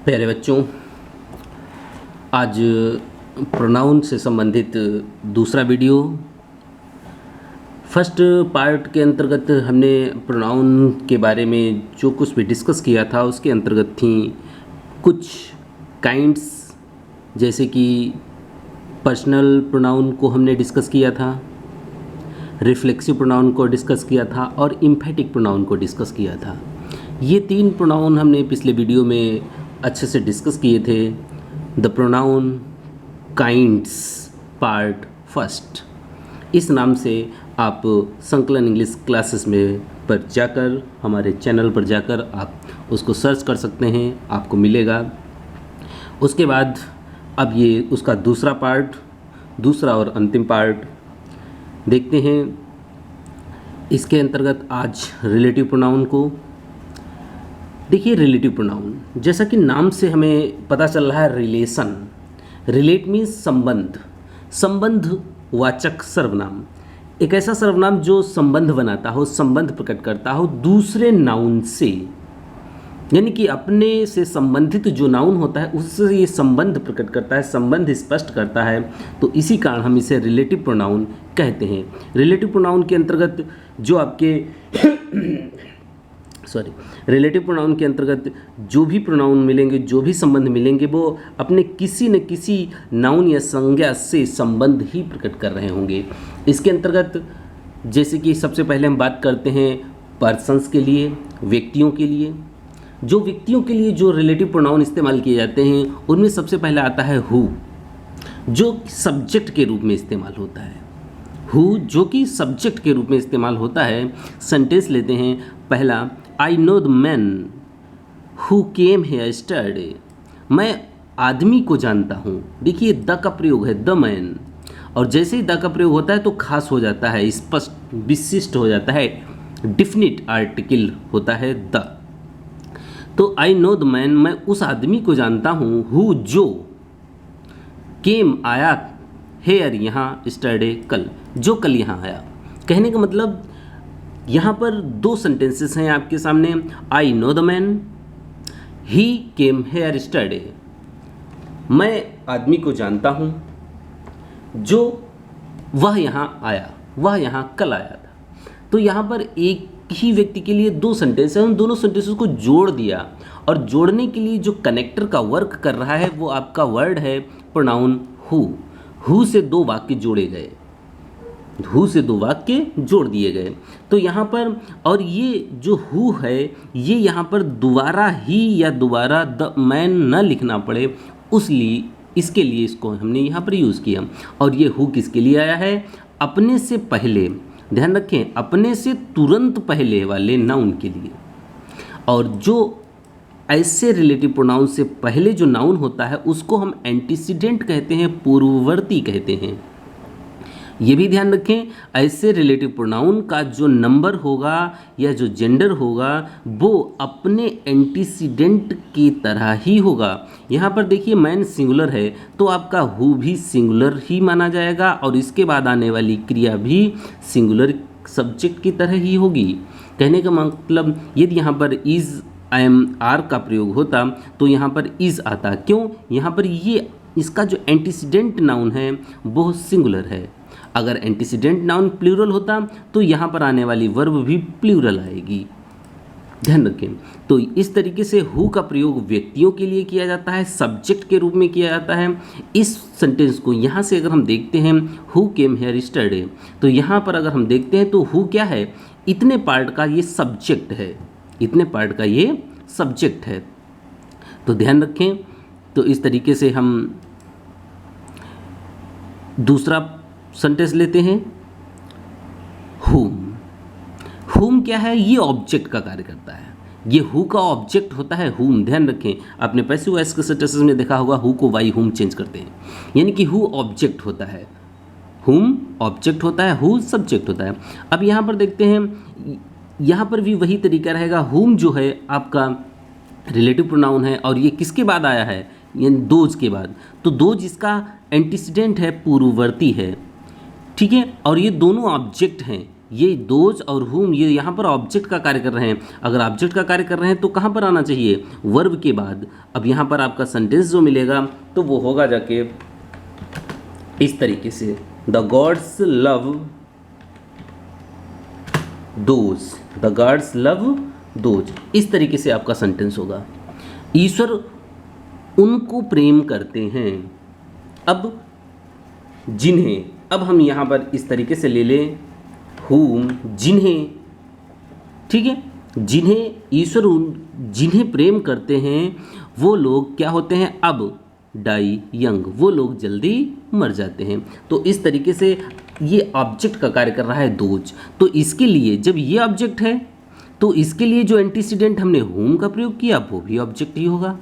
प्यारे बच्चों, आज प्रोनाउन से संबंधित दूसरा वीडियो। फर्स्ट पार्ट के अंतर्गत हमने प्रोनाउन के बारे में जो कुछ भी डिस्कस किया था उसके अंतर्गत थी कुछ काइंड्स, जैसे कि पर्सनल प्रोनाउन को हमने डिस्कस किया था, रिफ्लेक्सिव प्रोनाउन को डिस्कस किया था और इम्फेटिक प्रोनाउन को डिस्कस किया था। ये तीन प्रोनाउन हमने पिछले वीडियो में अच्छे से डिस्कस किए थे। The pronoun kinds part first, इस नाम से आप संकलन इंग्लिश क्लासेस में पर जाकर, हमारे चैनल पर जाकर आप उसको सर्च कर सकते हैं, आपको मिलेगा। उसके बाद अब ये उसका दूसरा पार्ट, दूसरा और अंतिम पार्ट देखते हैं। इसके अंतर्गत आज रिलेटिव प्रोनाउन को देखिए। रिलेटिव प्रोनाउन, जैसा कि नाम से हमें पता चल रहा है, रिलेशन, रिलेट मीन्स संबंध, संबंध वाचक सर्वनाम, एक ऐसा सर्वनाम जो संबंध बनाता हो, संबंध प्रकट करता हो दूसरे नाउन से, यानी कि अपने से संबंधित जो नाउन होता है उससे ये संबंध प्रकट करता है, संबंध स्पष्ट करता है। तो इसी कारण हम इसे रिलेटिव प्रोनाउन कहते हैं। रिलेटिव प्रोनाउन के अंतर्गत जो आपके रिलेटिव प्रोनाउन के अंतर्गत जो भी प्रोनाउन मिलेंगे, जो भी संबंध मिलेंगे, वो अपने किसी न किसी नाउन या संज्ञा से संबंध ही प्रकट कर रहे होंगे। इसके अंतर्गत जैसे कि सबसे पहले हम बात करते हैं पर्सन्स के लिए, व्यक्तियों के लिए। जो व्यक्तियों के लिए जो रिलेटिव प्रोनाउन इस्तेमाल किए जाते हैं उनमें सबसे पहले आता है हु, जो सब्जेक्ट के रूप में इस्तेमाल होता है। हु जो कि सब्जेक्ट के रूप में इस्तेमाल होता है। सेंटेंस लेते हैं पहला, I know the man who came here yesterday, मैं आदमी को जानता हूँ। देखिए द का प्रयोग है, द मैन, और जैसे ही द का प्रयोग होता है तो खास हो जाता है, स्पष्ट विशिष्ट हो जाता है, डिफिनिट आर्टिकल होता है द। तो आई नो द मैन, मैं उस आदमी को जानता हूँ, हु जो, केम आया, हेयर यहाँ, यस्टरडे कल, जो कल यहाँ आया। कहने का मतलब यहाँ पर दो सेंटेंसेस हैं आपके सामने। I know the man, he came here yesterday, मैं आदमी को जानता हूँ जो वह यहाँ आया, वह यहाँ कल आया था। तो यहाँ पर एक ही व्यक्ति के लिए दो सेंटेंस हैं, उन दोनों सेंटेंसेस को जोड़ दिया, और जोड़ने के लिए जो कनेक्टर का वर्क कर रहा है वो आपका वर्ड है प्रोनाउन हु। हु से दो वाक्य जोड़े गए, हु से दो वाक्य जोड़ दिए गए। तो यहाँ पर, और ये जो हु है ये यहाँ पर दोबारा ही या दोबारा द मैन न लिखना पड़े, उसलिए इसके लिए इसको हमने यहाँ पर यूज़ किया। और ये हु किसके लिए आया है? अपने से पहले, ध्यान रखें, अपने से तुरंत पहले वाले नाउन के लिए। और जो ऐसे रिलेटिव प्रोनाउन से पहले जो नाउन होता है उसको हम एंटीसीडेंट कहते हैं, पूर्ववर्ती कहते हैं। ये भी ध्यान रखें, ऐसे रिलेटिव प्रोनाउन का जो नंबर होगा या जो जेंडर होगा वो अपने एंटीसीडेंट की तरह ही होगा। यहाँ पर देखिए मैन सिंगुलर है तो आपका हु भी सिंगुलर ही माना जाएगा, और इसके बाद आने वाली क्रिया भी सिंगुलर सब्जेक्ट की तरह ही होगी। कहने का मतलब यदि यहाँ पर इज़, आई एम, आर का प्रयोग होता तो यहाँ पर इज़ आता। क्यों? यहाँ पर ये इसका जो एंटीसीडेंट नाउन है वो सिंगुलर है। अगर एंटीसीडेंट नाउन प्लूरल होता तो यहाँ पर आने वाली वर्ब भी प्लूरल आएगी, ध्यान रखें। तो इस तरीके से हु का प्रयोग व्यक्तियों के लिए किया जाता है, सब्जेक्ट के रूप में किया जाता है। इस सेंटेंस को यहाँ से अगर हम देखते हैं, हु केम हेयर यस्टरडे, तो यहाँ पर अगर हम देखते हैं तो हु क्या है? इतने पार्ट का ये सब्जेक्ट है, इतने पार्ट का ये सब्जेक्ट है। तो ध्यान रखें। तो इस तरीके से हम दूसरा सेंटेंस लेते हैं, हुम। हुम क्या है? ये ऑब्जेक्ट का कार्य करता है, ये हु का ऑब्जेक्ट होता है हुम। ध्यान रखें, आपने पैसिव वॉइस के सेंटेंसेस में देखा होगा हु को वाई हुम चेंज करते हैं, यानी कि हु ऑब्जेक्ट होता है, हुम ऑब्जेक्ट होता है, हु सब्जेक्ट होता है। अब यहाँ पर देखते हैं, यहाँ पर भी वही तरीका रहेगा। हुम जो है आपका रिलेटिव प्रोनाउन है, और ये किसके बाद आया है? यानी दोज के बाद। तो दोज इसका एंटीसीडेंट है, पूर्ववर्ती है, ठीक है। और ये दोनों ऑब्जेक्ट हैं, ये दोज और हुम ये यहाँ पर ऑब्जेक्ट का कार्य कर रहे हैं। अगर ऑब्जेक्ट का कार्य कर रहे हैं तो कहाँ पर आना चाहिए, वर्ब के बाद। अब यहाँ पर आपका सेंटेंस जो मिलेगा तो वो होगा जाके इस तरीके से, the gods love those, the gods love those, इस तरीके से आपका सेंटेंस होगा। ईश्वर उनको प्रेम करते हैं। अब जिन्हें, अब हम यहाँ पर इस तरीके से ले लें हुम, जिन्हें, ठीक है, जिन्हें ईश्वर जिन्हें प्रेम करते हैं वो लोग क्या होते हैं, अब डाई यंग, वो लोग जल्दी मर जाते हैं। तो इस तरीके से ये ऑब्जेक्ट का कार्य कर रहा है दोज। तो इसके लिए जब ये ऑब्जेक्ट है तो इसके लिए जो एंटीसीडेंट हमने हुम का प्रयोग किया वो भी ऑब्जेक्ट ही होगा,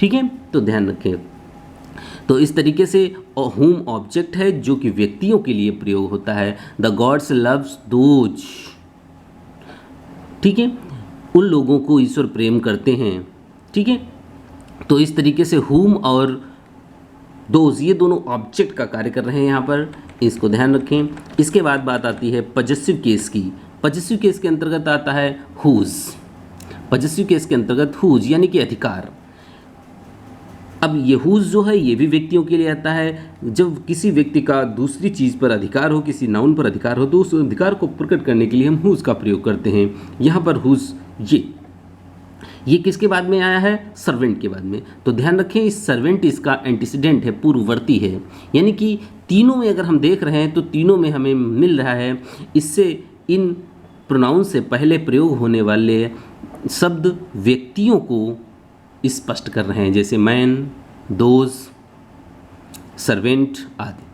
ठीक है। तो ध्यान रखें। तो इस तरीके से हुम ऑब्जेक्ट है जो कि व्यक्तियों के लिए प्रयोग होता है। द गॉड्स लव्स दोज, ठीक है, उन लोगों को ईश्वर प्रेम करते हैं, ठीक है। तो इस तरीके से हुम और दोज ये दोनों ऑब्जेक्ट का कार्य कर रहे हैं यहाँ पर, इसको ध्यान रखें। इसके बाद बात आती है पजेसिव केस की। पजेसिव केस के अंतर्गत आता है हुज। पजेसिव केस के अंतर्गत हुज यानी कि अधिकार। अब ये हुज जो है ये भी व्यक्तियों के लिए आता है। जब किसी व्यक्ति का दूसरी चीज़ पर अधिकार हो, किसी नाउन पर अधिकार हो, तो उस अधिकार को प्रकट करने के लिए हम हुज का प्रयोग करते हैं। यहाँ पर हुज ये किसके बाद में आया है, सर्वेंट के बाद में। तो ध्यान रखें इस सर्वेंट इसका एंटीसीडेंट है, पूर्ववर्ती है, यानी कि तीनों में अगर हम देख रहे हैं तो तीनों में हमें मिल रहा है। इससे इन प्रोनाउन से पहले प्रयोग होने वाले शब्द व्यक्तियों को स्पष्ट कर रहे हैं, जैसे मैन, दोज, सर्वेंट आदि।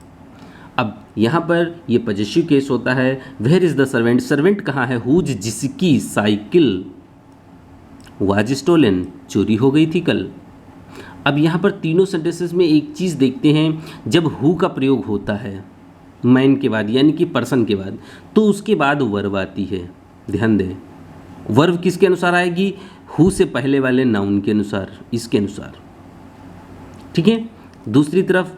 अब यहाँ पर ये पजेसिव केस होता है। Where is the servant, servant कहाँ है, हुज जिसकी साइकिल वाज स्टोलन, चोरी हो गई थी कल। अब यहाँ पर तीनों सेंटेंसेस में एक चीज़ देखते हैं, जब हु का प्रयोग होता है मैन के बाद यानी कि पर्सन के बाद, तो उसके बाद वर्ब आती है। ध्यान दें, वर्ब किसके अनुसार आएगी, हु से पहले वाले नाउन के अनुसार, इसके अनुसार, ठीक है। दूसरी तरफ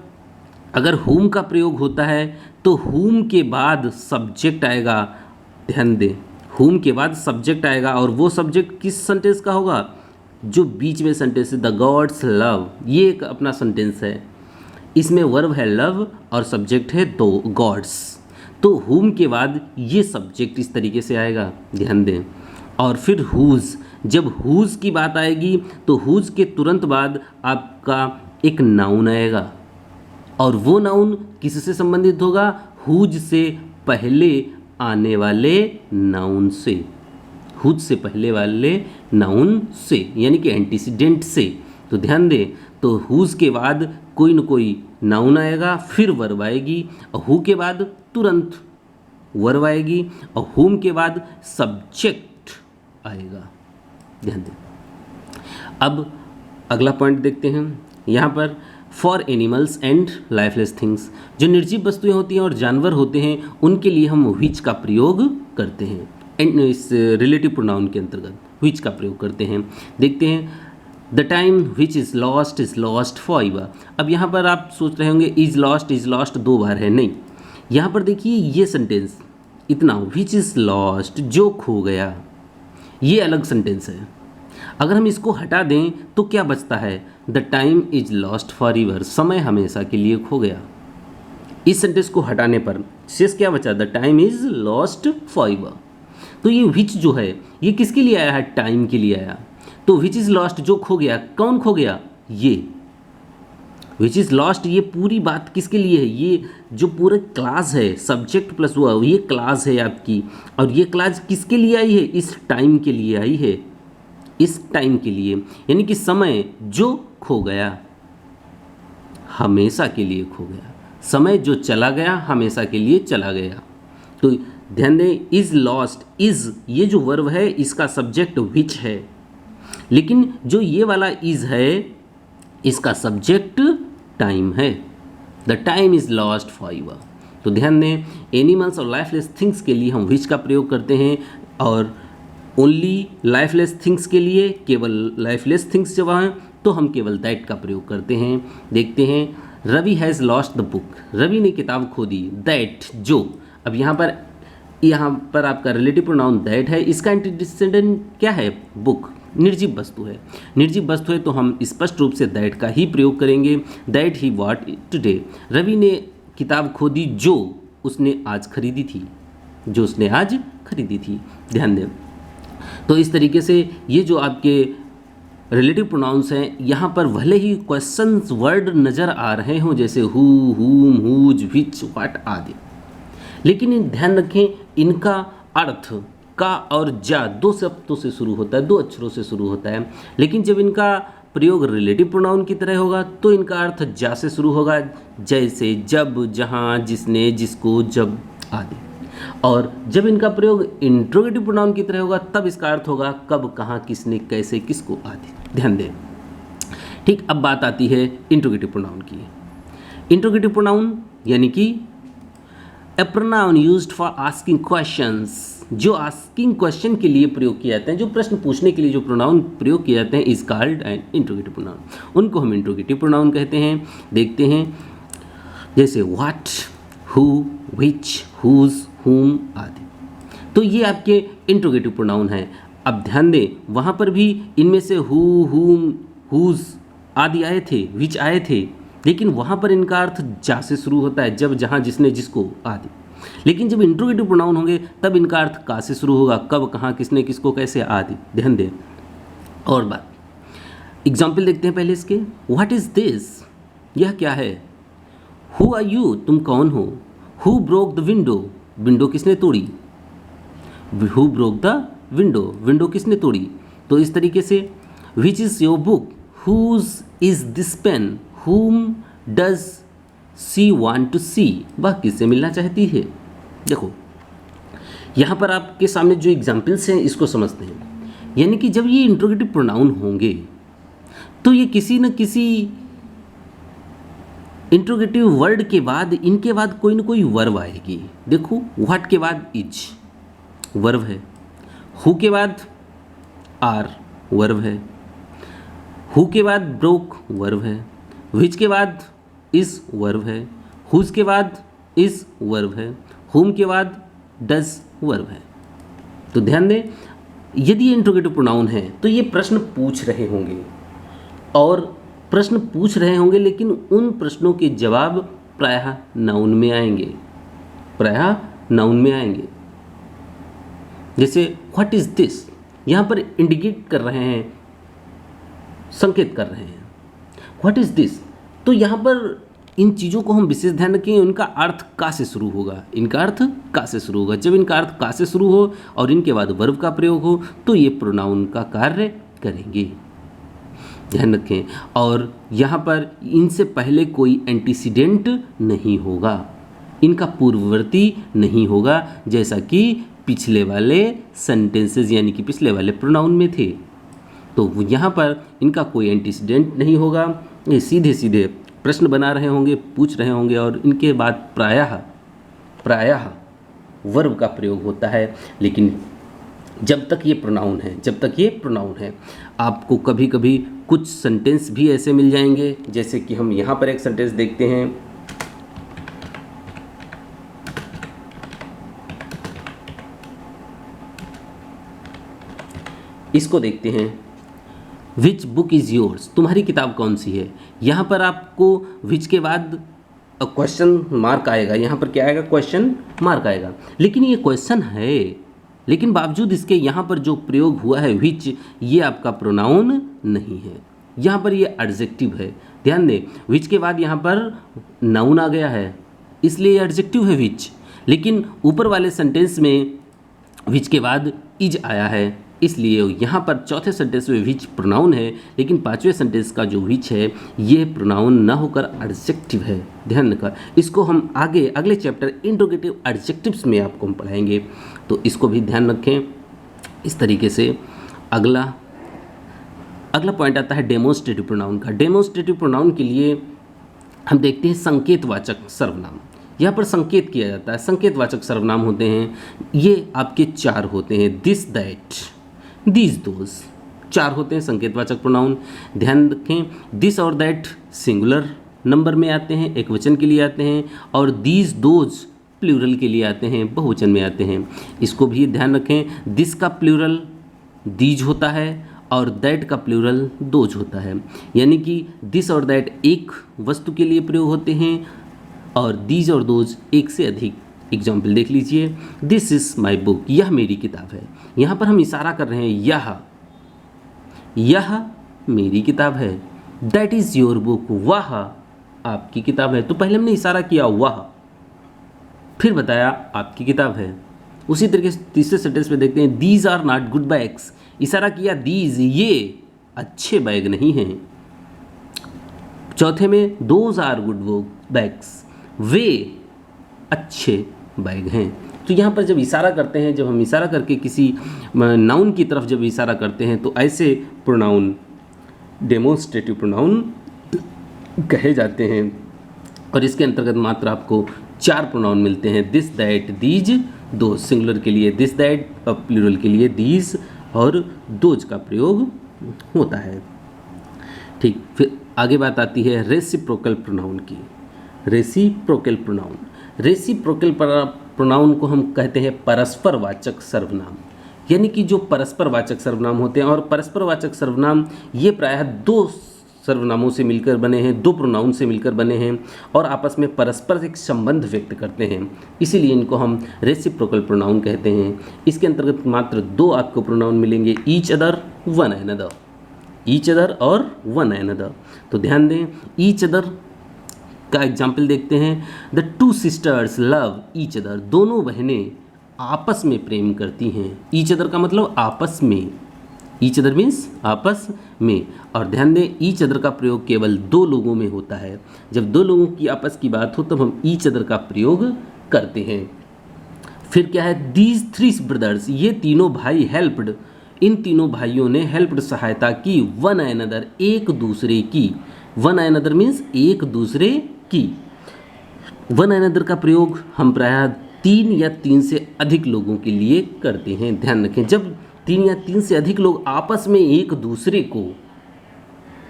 अगर हुम का प्रयोग होता है तो हुम के बाद सब्जेक्ट आएगा। ध्यान दें, हुम के बाद सब्जेक्ट आएगा और वो सब्जेक्ट किस सेंटेंस का होगा, जो बीच में सेंटेंस है द गॉड्स लव, ये एक अपना सेंटेंस है। इसमें वर्ब है लव और सब्जेक्ट है दो गॉड्स। तो हुम के बाद ये सब्जेक्ट इस तरीके से आएगा, ध्यान दें। और फिर हुज, जब हुज की बात आएगी तो हुज के तुरंत बाद आपका एक नाउन आएगा और वो नाउन किससे संबंधित होगा, हुज से पहले आने वाले नाउन से, हुज से पहले वाले नाउन से यानी कि एंटीसीडेंट से। तो ध्यान दें, तो हुज के बाद कोई न कोई नाउन आएगा, फिर वर्ब आएगी, और हु के बाद तुरंत वर्ब आएगी, और हुम के बाद सब्जेक्ट आएगा। ध्यान दें। अब अगला पॉइंट देखते हैं। यहाँ पर for animals and lifeless things, जो निर्जीव वस्तुएं होती हैं और जानवर होते हैं उनके लिए हम व्हिच का प्रयोग करते हैं। एंड इस रिलेटिव प्रोनाउन के अंतर्गत व्हिच का प्रयोग करते हैं। देखते हैं, the time which is lost for ever. अब यहाँ पर आप सोच रहे होंगे इज़ लॉस्ट दो बार है, नहीं। यहाँ पर देखिए ये सेंटेंस इतना, विच इज़ लॉस्ट जो खो गया, ये अलग सेंटेंस है। अगर हम इसको हटा दें तो क्या बचता है, the time is lost for ever, समय हमेशा के लिए खो गया। इस सेंटेंस को हटाने पर शेष क्या बचा, the time is lost for ever. तो ये विच जो है ये किसके लिए आया है, टाइम के लिए आया। तो विच इज लॉस्ट जो खो गया, कौन खो गया, ये विच इज़ लॉस्ट, ये पूरी बात किसके लिए है, ये जो पूरा क्लास है सब्जेक्ट प्लस वो, ये क्लास है आपकी, और ये क्लास किसके लिए आई है, इस टाइम के लिए आई है, इस टाइम के लिए, यानी कि समय जो खो गया हमेशा के लिए खो गया, समय जो चला गया हमेशा के लिए चला गया। तो ध्यान दें, इज़ लॉस्ट, इज़ ये जो वर्ब है इसका सब्जेक्ट विच है, लेकिन जो ये वाला इज़ है इसका सब्जेक्ट टाइम है। The time is lost for ever. तो ध्यान दें, एनिमल्स और लाइफलेस थिंग्स के लिए हम विच का प्रयोग करते हैं, और ओनली लाइफलेस थिंग्स के लिए, केवल लाइफलेस थिंग्स जब हैं तो हम केवल दैट का प्रयोग करते हैं। देखते हैं, Ravi has lost the book, Ravi ने किताब खो दी, दैट जो, अब यहाँ पर यहाँ पर आपका रिलेटिव प्रोनाउन दैट है, इसका एंटीडिसेंडेंट क्या है? बुक, निर्जीव वस्तु है। निर्जीव वस्तु है तो हम स्पष्ट रूप से दैट का ही प्रयोग करेंगे। That he what today, Ravi ने किताब खरीदी जो उसने आज खरीदी थी, जो उसने आज खरीदी थी। ध्यान दें। तो इस तरीके से ये जो आपके रिलेटिव प्रोनाउंस हैं, यहाँ पर भले ही क्वेश्चंस वर्ड नज़र आ रहे हों जैसे हु, हुम, हुज, व्हिच, व्हाट आदि, लेकिन ध्यान रखें इनका अर्थ का और जा दो शब्दों से शुरू होता है, दो अक्षरों से शुरू होता है। लेकिन जब इनका प्रयोग रिलेटिव प्रोनाउन की तरह होगा तो इनका अर्थ जा से शुरू होगा, जैसे जब, जहाँ, जिसने, जिसको, जब आदि। और जब इनका प्रयोग इंट्रोगेटिव प्रोनाउन की तरह होगा तब इसका अर्थ होगा कब, कहाँ, किसने, कैसे, किसको आदि। ध्यान दें। ठीक, अब बात आती है इंट्रोगेटिव प्रोनाउन की। इंट्रोगेटिव प्रोनाउन यानी कि a pronoun used for asking questions, जो आस्किंग क्वेश्चन के लिए प्रयोग किए जाते हैं, जो प्रश्न पूछने के लिए जो प्रोनाउन प्रयोग किए जाते हैं, is called an interrogative pronoun. उनको हम इंट्रोगेटिव प्रोनाउन कहते हैं। देखते हैं जैसे व्हाट, हु, व्हिच, हुज, हुम आदि। तो ये आपके इंट्रोगेटिव प्रोनाउन हैं। अब ध्यान दें, वहाँ पर भी इनमें से हु, हुम, हुज आदि आए थे, व्हिच आए थे, लेकिन वहाँ पर इनका अर्थ जा से शुरू होता है, जब, जहाँ, जिसने, जिसको आदि। लेकिन जब इंट्रोगेटिव प्रोनाउन होंगे तब इनका अर्थ का से शुरू होगा, कब, कहाँ, किसने, किसको, कैसे आदि। ध्यान दें। और बात, एग्जाम्पल देखते हैं पहले इसके। व्हाट इज दिस, यह क्या है? हु आर यू, तुम कौन हो? Who broke the window, window किसने तोड़ी? Who broke the window, window किसने तोड़ी? तो इस तरीके से which is your book, whose is this pen, whom does she want to see, वह किससे मिलना चाहती है? देखो यहाँ पर आपके सामने जो एग्जाम्पल्स हैं इसको समझते हैं। यानी कि जब ये इंट्रोगेटिव प्रोनाउन होंगे तो ये किसी न किसी इंट्रोगेटिव वर्ड के बाद, इनके बाद कोई ना कोई वर्ब आएगी। देखो, व्हाट के बाद इज वर्ब है, हु के बाद आर वर्ब है, हु के बाद ब्रोक वर्ब है, व्हिच के बाद इज वर्ब है, हुज के बाद इज वर्ब है, हुम के बाद डज वर्ब है। तो ध्यान दें, यदि ये इंट्रोगेटिव प्रोनाउन है तो ये प्रश्न पूछ रहे होंगे, और प्रश्न पूछ रहे होंगे लेकिन उन प्रश्नों के जवाब प्रायः नाउन में आएंगे, प्रायः नाउन में आएंगे। जैसे व्हाट इज दिस, यहाँ पर इंडिकेट कर रहे हैं, संकेत कर रहे हैं, व्हाट इज दिस। तो यहाँ पर इन चीज़ों को हम विशेष ध्यान रखें, इनका अर्थ का से शुरू होगा, इनका अर्थ का से शुरू होगा। जब इनका अर्थ का से शुरू हो और इनके बाद वर्ब का प्रयोग हो तो ये प्रोनाउन का कार्य करेंगे, ध्यान रखें। और यहाँ पर इनसे पहले कोई एंटीसीडेंट नहीं होगा, इनका पूर्ववर्ती नहीं होगा, जैसा कि पिछले वाले सेंटेंसेस यानी कि पिछले वाले प्रोनाउन में थे। तो यहाँ पर इनका कोई एंटीसीडेंट नहीं होगा, ये सीधे सीधे प्रश्न बना रहे होंगे, पूछ रहे होंगे, और इनके बाद प्रायः वर्ब का प्रयोग होता है। लेकिन जब तक ये प्रोनाउन है, आपको कभी कभी कुछ सेंटेंस भी ऐसे मिल जाएंगे, जैसे कि हम यहाँ पर एक सेंटेंस देखते हैं। इसको देखते हैं, विच बुक इज़ योर्स, तुम्हारी किताब कौन सी है। यहाँ पर आपको विच के बाद क्वेश्चन मार्क आएगा, यहाँ पर क्या आएगा, क्वेश्चन मार्क आएगा। लेकिन ये क्वेश्चन है, लेकिन बावजूद इसके यहाँ पर जो प्रयोग हुआ है विच, ये आपका प्रोनाउन नहीं है, यहाँ पर ये एडजेक्टिव है। ध्यान दें, विच के बाद यहाँ पर नाउन आ गया है, इसलिए ये एडजेक्टिव है विच। लेकिन ऊपर वाले सेंटेंस में विच के बाद इज आया है, इसलिए यहाँ पर चौथे सेंटेंस में विच प्रोनाउन है, लेकिन पांचवें सेंटेंस का जो विच है ये प्रोनाउन ना होकर एडजेक्टिव है। ध्यान रखा, इसको हम आगे अगले चैप्टर इंट्रोगेटिव एडजेक्टिव्स में आपको हम पढ़ाएंगे, तो इसको भी ध्यान रखें। इस तरीके से अगला पॉइंट आता है डेमोन्स्ट्रेटिव प्रोनाउन का। डेमोन्स्ट्रेटिव प्रोनाउन के लिए हम देखते हैं संकेतवाचक सर्वनाम। यहाँ पर संकेत किया जाता है, संकेतवाचक सर्वनाम होते हैं, ये आपके चार होते हैं, दिस, दैट, दीज, दोज, चार होते हैं संकेतवाचक प्रोनाउन। ध्यान रखें, दिस और दैट सिंगुलर नंबर में आते हैं, एक वचन के लिए आते हैं, और दीज, दोज प्लूरल के लिए आते हैं, बहुवचन में आते हैं। इसको भी ध्यान रखें, दिस का प्लूरल दीज होता है और दैट का प्लूरल दोज होता है। यानी कि दिस और दैट एक वस्तु के लिए प्रयोग होते हैं और दीज और दोज एक से अधिक। एग्जाम्पल देख लीजिए, दिस इज़ माई बुक, यह मेरी किताब है। यहाँ पर हम इशारा कर रहे हैं, यह मेरी किताब है। दैट इज़ योर बुक, वह आपकी किताब है। तो पहले हमने इशारा किया वह, फिर बताया आपकी किताब है। उसी तरीके से तीसरे सेंटेंस में देखते हैं, these are not good bags, इशारा किया दीज, ये अच्छे बैग नहीं हैं। चौथे में दोज आर गुड बैग्स, वे अच्छे बैग हैं। तो यहाँ पर जब इशारा करते हैं, जब हम इशारा करके किसी नाउन की तरफ जब इशारा करते हैं तो ऐसे प्रोनाउन डेमोन्स्ट्रेटिव प्रोनाउन कहे जाते हैं। और इसके अंतर्गत मात्र आपको 4 प्रोनाउन मिलते हैं, दिस दैट दीज, दो सिंगुलर के लिए दिस दैट और प्लूरल के लिए दीज और दोज का प्रयोग होता है। ठीक, फिर आगे बात आती है रेसिप्रोकल प्रोनाउन की। रेसिप्रोकल प्रोनाउन, रेसिप्रोकल प्रोनाउन को हम कहते हैं परस्पर वाचक सर्वनाम, यानी कि जो परस्पर वाचक सर्वनाम होते हैं। और परस्पर वाचक सर्वनाम ये प्रायः 2 सर्वनामों से मिलकर बने हैं, 2 प्रोनाउन से मिलकर बने हैं और आपस में परस्पर एक संबंध व्यक्त करते हैं, इसीलिए इनको हम रेसिप्रोकल प्रोनाउन कहते हैं। इसके अंतर्गत मात्र 2 आपको प्रोनाउन मिलेंगे, each other, one another, each other और वन अनदर। तो ध्यान दें, ईच अदर का एग्जाम्पल देखते हैं, the 2 sisters love each other, दोनों बहनें आपस में प्रेम करती हैं। ईच अदर का मतलब आपस में, ईच अदर मीन्स आपस में। और ध्यान दें, ईच अदर का प्रयोग केवल 2 लोगों में होता है। जब 2 लोगों की आपस की बात हो तब हम ईच अदर का प्रयोग करते हैं। फिर क्या है, दीज 3 ब्रदर्स, ये तीनों भाई हेल्प्ड, इन तीनों भाइयों ने हेल्प्ड सहायता की, वन अनदर, एक दूसरे की। वन अनदर मीन्स एक दूसरे की। वन अनदर का प्रयोग हम प्रायः 3 या 3 से अधिक लोगों के लिए करते हैं। ध्यान रखें, जब 3 या 3 से अधिक लोग आपस में एक दूसरे को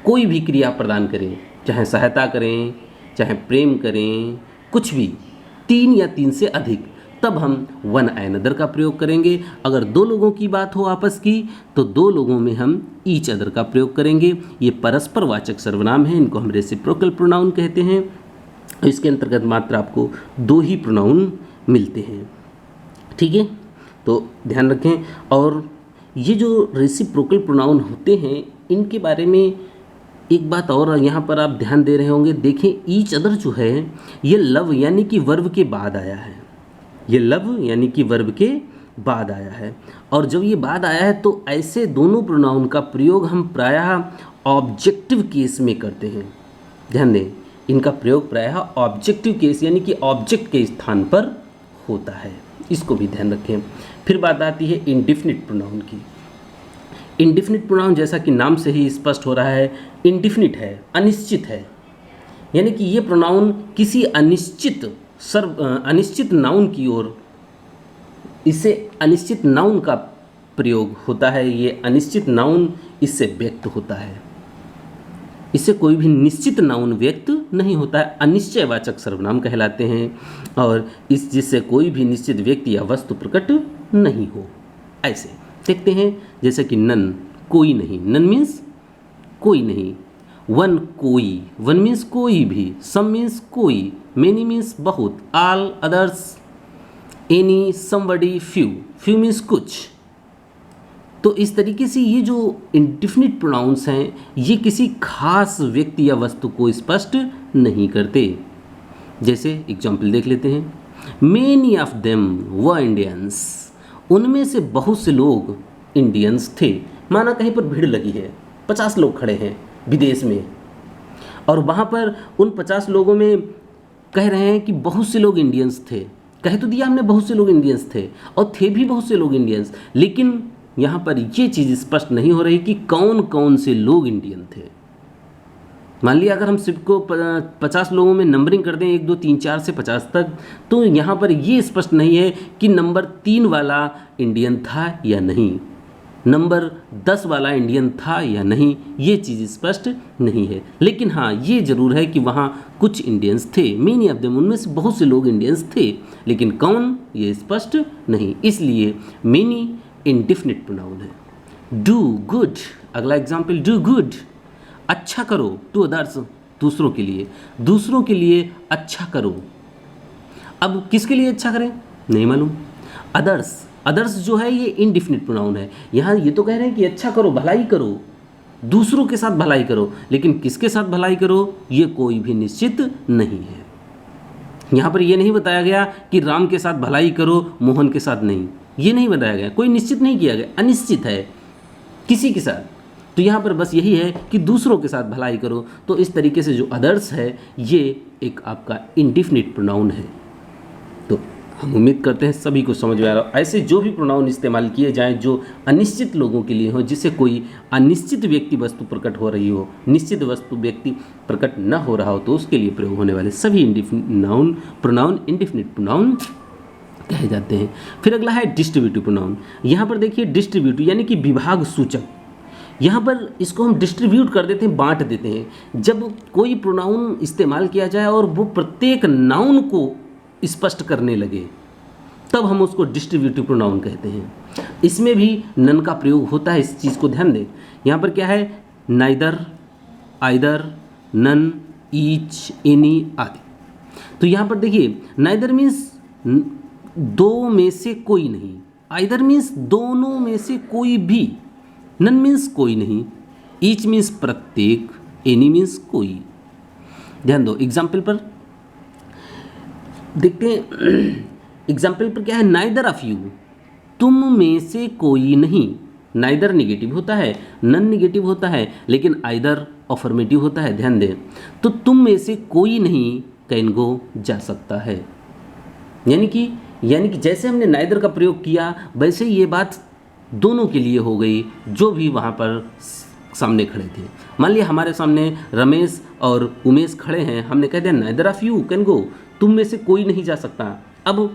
कोई भी क्रिया प्रदान करें, चाहे सहायता करें, चाहे प्रेम करें, कुछ भी, 3 या 3 से अधिक, तब हम वन अनदर का प्रयोग करेंगे। अगर 2 लोगों की बात हो आपस की तो 2 लोगों में हम ईच अदर का प्रयोग करेंगे। ये परस्पर वाचक सर्वनाम है, इनको हम रेसिप्रोकल प्रोनाउन कहते हैं। इसके अंतर्गत मात्र आपको 2 ही प्रोनाउन मिलते हैं। ठीक है, तो ध्यान रखें। और ये जो रेसिप्रोकल प्रोनाउन होते हैं, इनके बारे में एक बात और यहाँ पर आप ध्यान दे रहे होंगे। देखें, ईच अदर जो है ये लव यानी कि वर्ब के बाद आया है, ये लव यानी कि वर्ब के बाद आया है। और जब ये बाद आया है तो ऐसे दोनों प्रोनाउन का प्रयोग हम प्रायः ऑब्जेक्टिव केस में करते हैं। ध्यान दें, इनका प्रयोग प्रायः ऑब्जेक्टिव केस यानी कि ऑब्जेक्ट के स्थान पर होता है, इसको भी ध्यान रखें। फिर बात आती है इंडिफिनिट प्रोनाउन की। इंडिफिनिट प्रोनाउन जैसा कि नाम से ही स्पष्ट हो रहा है, इंडिफिनिट है, अनिश्चित है, यानी कि ये प्रोनाउन किसी अनिश्चित नाउन की ओर, इससे अनिश्चित नाउन का प्रयोग होता है। ये अनिश्चित नाउन इससे व्यक्त होता है, इससे कोई भी निश्चित नाउन व्यक्त नहीं होता है, अनिश्चयवाचक सर्वनाम कहलाते हैं। और इस जिससे कोई भी निश्चित व्यक्ति या वस्तु प्रकट नहीं हो। ऐसे देखते हैं जैसे कि नन, कोई नहीं, नन मीन्स कोई नहीं। वन, कोई, वन मीन्स कोई भी। सम मीन्स कोई, मेनी मीन्स बहुत। All, others, any, somebody, few, few means कुछ। तो इस तरीके से ये जो इंडिफिनिट प्रोनाउंस हैं, ये किसी खास व्यक्ति या वस्तु को स्पष्ट नहीं करते। जैसे एग्जाम्पल देख लेते हैं, many of them were Indians, उनमें से बहुत से लोग इंडियंस थे। माना कहीं पर भीड़ लगी है, 50 लोग खड़े हैं विदेश में, और वहाँ पर उन 50 लोगों में कह रहे हैं कि बहुत से लोग इंडियंस थे। कह तो दिया हमने बहुत से लोग इंडियंस थे, और थे भी बहुत से लोग इंडियंस, लेकिन यहाँ पर ये चीज़ स्पष्ट नहीं हो रही कि कौन कौन से लोग इंडियन थे। मान लिया अगर हम सबको 50 लोगों में नंबरिंग कर दें 1 2 3 4 से 50 तक, तो यहाँ पर ये स्पष्ट नहीं है कि नंबर 3 वाला इंडियन था या नहीं। नंबर 10 वाला इंडियन था या नहीं, ये चीज़ स्पष्ट नहीं है। लेकिन हाँ, ये ज़रूर है कि वहाँ कुछ इंडियंस थे, मेनी ऑफ देम, उनमें से बहुत से लोग इंडियंस थे, लेकिन कौन, ये स्पष्ट नहीं। इसलिए मेनी इंडिफिनिट प्रोनाउन है। डू गुड, अगला एग्जाम्पल, डू गुड, अच्छा करो, टू अदर्स, दूसरों के लिए, दूसरों के लिए अच्छा करो। अब किसके लिए अच्छा करें, नहीं मालूम। अदर्स, अदर्स जो है ये इनडिफिनिट प्रोनाउन है। यहाँ ये तो कह रहे हैं कि अच्छा करो, भलाई करो, दूसरों के साथ भलाई करो, लेकिन किसके साथ भलाई करो ये कोई भी निश्चित नहीं है। यहाँ पर ये नहीं बताया गया कि राम के साथ भलाई करो, मोहन के साथ नहीं, ये नहीं बताया गया, कोई निश्चित नहीं किया गया, अनिश्चित है किसी के साथ। तो यहाँ पर बस यही है कि दूसरों के साथ भलाई करो। तो इस तरीके से जो अदर्स है ये एक आपका इनडिफिनिट प्रोनाउन है। तो हम उम्मीद करते हैं सभी को समझ में आ रहा हो। ऐसे जो भी प्रोनाउन इस्तेमाल किए जाएं जो अनिश्चित लोगों के लिए हो, जिससे कोई अनिश्चित व्यक्ति वस्तु प्रकट हो रही हो, निश्चित वस्तु व्यक्ति प्रकट न हो रहा हो, तो उसके लिए प्रयोग होने वाले सभी प्रोनाउन इनडिफिनिट प्रोनाउन कहे जाते हैं। फिर अगला है डिस्ट्रीब्यूटिव प्रोनाउन। यहाँ पर देखिए डिस्ट्रीब्यूटिव यानी कि विभाग सूचक, यहाँ पर इसको हम डिस्ट्रीब्यूट कर देते हैं, बांट देते हैं। जब कोई प्रोनाउन इस्तेमाल किया जाए और वो प्रत्येक नाउन को स्पष्ट करने लगे, तब हम उसको डिस्ट्रीब्यूटिव प्रोनाउन कहते हैं। इसमें भी नन का प्रयोग होता है, इस चीज़ को ध्यान दें। यहाँ पर क्या है, neither, either, none, each, any आदि। तो यहाँ पर देखिए नाइदर मीन्स दो में से कोई नहीं, आइदर मीन्स दोनों में से कोई भी, नन मीन्स कोई नहीं, ईच मीन्स प्रत्येक, एनी मीन्स कोई। ध्यान दो एग्जाम्पल पर, देखते हैं एग्जाम्पल पर क्या है, नाइदर ऑफ यू, तुम में से कोई नहीं। नाइदर निगेटिव होता है, नन निगेटिव होता है, लेकिन आइदर अफर्मेटिव होता है, ध्यान दें। तो तुम में से कोई नहीं कैन गो, जा सकता है। यानी कि जैसे हमने नाइदर का प्रयोग किया वैसे ही ये बात दोनों के लिए हो गई जो भी वहाँ पर सामने खड़े थे। मान लिया हमारे सामने रमेश और उमेश खड़े हैं, हमने कह दिया neither of you can go, तुम में से कोई नहीं जा सकता। अब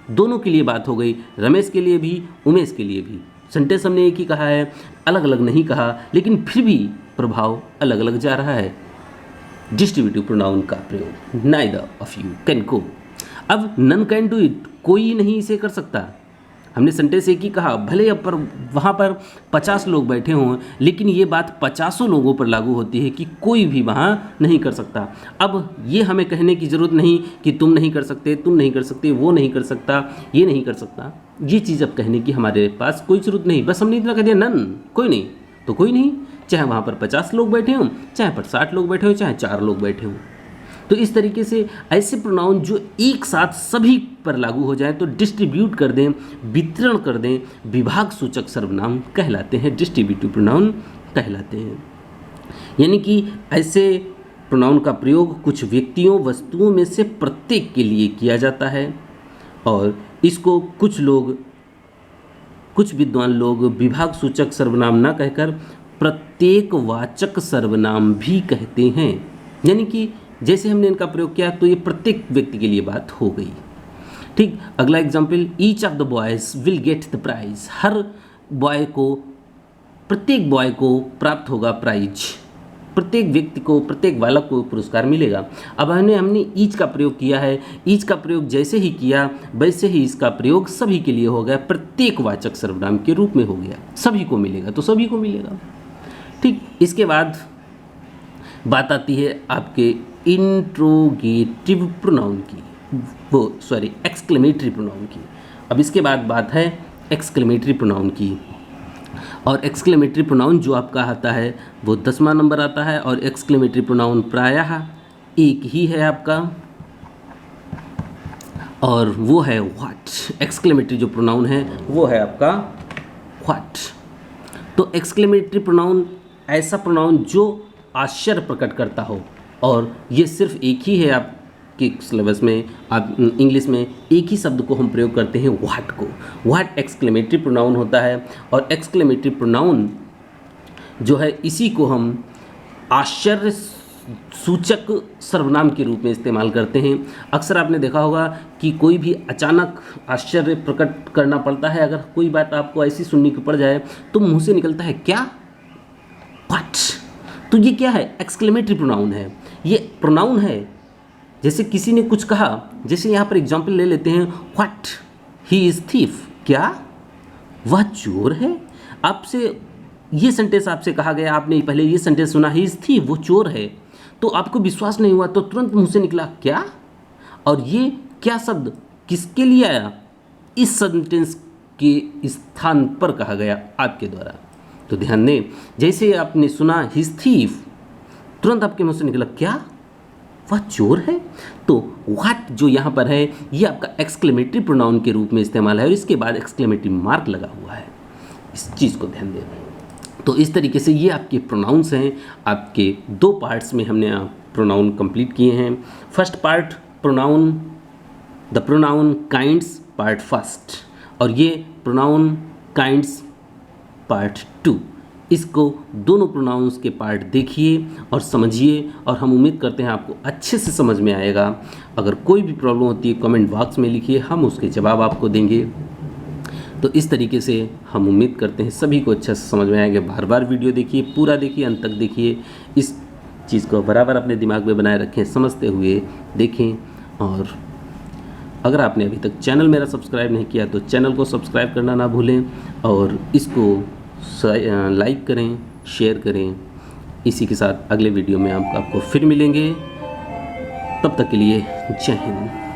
दोनों के लिए बात हो गई, रमेश के लिए भी, उमेश के लिए भी। सेंटेंस हमने एक ही कहा है, अलग अलग नहीं कहा, लेकिन फिर भी प्रभाव अलग अलग जा रहा है। डिस्ट्रीब्यूटिव प्रोनाउन का प्रयोग, neither of you can go. अब नन कैन डू इट, कोई नहीं इसे कर सकता। हमने सेंटेंस एक ही कहा, भले अब पर वहाँ पर 50 लोग बैठे हों, लेकिन ये बात 50 लोगों पर लागू होती है कि कोई भी वहाँ नहीं कर सकता। अब ये हमें कहने की ज़रूरत नहीं कि तुम नहीं कर सकते, तुम नहीं कर सकते, वो नहीं कर सकता, ये नहीं कर सकता। ये चीज़ अब कहने की हमारे पास कोई ज़रूरत नहीं, बस हमने इतना कह दिया नन, कोई नहीं, तो कोई नहीं, चाहे वहाँ पर 50 लोग बैठे हों, चाहे पर 60 लोग बैठे हों, चाहे 4 लोग बैठे हों। तो इस तरीके से ऐसे प्रोनाउन जो एक साथ सभी पर लागू हो जाए तो डिस्ट्रीब्यूट कर दें, वितरण कर दें, विभाग सूचक सर्वनाम कहलाते हैं, डिस्ट्रीब्यूटिव प्रोनाउन कहलाते हैं। यानी कि ऐसे प्रोनाउन का प्रयोग कुछ व्यक्तियों, वस्तुओं में से प्रत्येक के लिए किया जाता है और इसको कुछ विद्वान लोग विभाग सूचक सर्वनाम ना कहकर प्रत्येक वाचक सर्वनाम भी कहते हैं। यानी कि जैसे हमने इनका प्रयोग किया तो ये प्रत्येक व्यक्ति के लिए बात हो गई। ठीक, अगला example, each of the boys will get the prize, हर बॉय को, प्रत्येक बॉय को प्राप्त होगा प्राइज, प्रत्येक व्यक्ति को, प्रत्येक बालक को पुरस्कार मिलेगा। अब हमने ईच का प्रयोग किया है, ईच का प्रयोग जैसे ही किया वैसे ही इसका प्रयोग सभी के लिए हो गया, प्रत्येक वाचक सर्वनाम के रूप में हो गया, सभी को मिलेगा तो सभी को मिलेगा। ठीक, इसके बाद बात आती है आपके इंट्रोगेटिव प्रोनाउन की, एक्सक्लेमेटरी प्रोनाउन की। अब इसके बाद बात है एक्सक्लेमेटरी प्रोनाउन की, और एक्सक्लेमेटरी प्रोनाउन जो आपका आता है वो 10वां नंबर आता है, और एक्सक्लेमेटरी प्रोनाउन प्रायः एक ही है आपका, और वो है व्हाट। एक्सक्लेमेटरी जो प्रोनाउन है वो है आपका व्हाट। तो एक्सक्लेमेटरी प्रोनाउन ऐसा प्रोनाउन जो आश्चर्य प्रकट करता हो, और ये सिर्फ एक ही है आपके सिलेबस में, आप इंग्लिश में एक ही शब्द को हम प्रयोग करते हैं, व्हाट को। व्हाट एक्सक्लेमेटरी प्रोनाउन होता है, और एक्सक्लेमेटरी प्रोनाउन जो है इसी को हम आश्चर्य सूचक सर्वनाम के रूप में इस्तेमाल करते हैं। अक्सर आपने देखा होगा कि कोई भी अचानक आश्चर्य प्रकट करना पड़ता है, अगर कोई बात आपको ऐसी सुनने की पड़ जाए तो मुंह से निकलता है क्या, व्हाट। तो ये क्या है, एक्सक्लेमेटरी प्रोनाउन है। ये प्रोनाउन है, जैसे किसी ने कुछ कहा, जैसे यहाँ पर एग्जाम्पल ले लेते हैं, व्हाट ही इज़ थीफ, क्या वह चोर है। आपसे ये सेंटेंस आपसे कहा गया, आपने पहले ये सेंटेंस सुना, ही इज़ थीफ, वो चोर है, तो आपको विश्वास नहीं हुआ, तो तुरंत मुंह से निकला क्या। और ये क्या शब्द किसके लिए आया, इस सेंटेंस के स्थान पर कहा गया आपके द्वारा। तो ध्यान दें, जैसे आपने सुना ही इज़ थीफ, तुरंत आपके मुंह से निकला क्या, वह चोर है। तो व्हाट जो यहाँ पर है ये आपका एक्सक्लेमेटरी प्रोनाउन के रूप में इस्तेमाल है, और इसके बाद एक्सक्लेमेटरी मार्क लगा हुआ है, इस चीज़ को ध्यान दें। तो इस तरीके से ये आपके प्रोनाउंस हैं। आपके 2 पार्ट्स में हमने प्रोनाउन कंप्लीट किए हैं। First part pronoun, the pronoun kinds part first, और ये प्रोनाउन काइंड्स पार्ट 2। इसको दोनों प्रोनाउंस के पार्ट देखिए और समझिए, और हम उम्मीद करते हैं आपको अच्छे से समझ में आएगा। अगर कोई भी प्रॉब्लम होती है कमेंट बॉक्स में लिखिए, हम उसके जवाब आपको देंगे। तो इस तरीके से हम उम्मीद करते हैं सभी को अच्छा से समझ में आएगा। बार बार वीडियो देखिए, पूरा देखिए, अंत तक देखिए, इस चीज़ को बराबर अपने दिमाग में बनाए रखें, समझते हुए देखें। और अगर आपने अभी तक चैनल मेरा सब्सक्राइब नहीं किया तो चैनल को सब्सक्राइब करना ना भूलें, और इसको लाइक करें, शेयर करें। इसी के साथ अगले वीडियो में आपको फिर मिलेंगे। तब तक के लिए जय हिंद।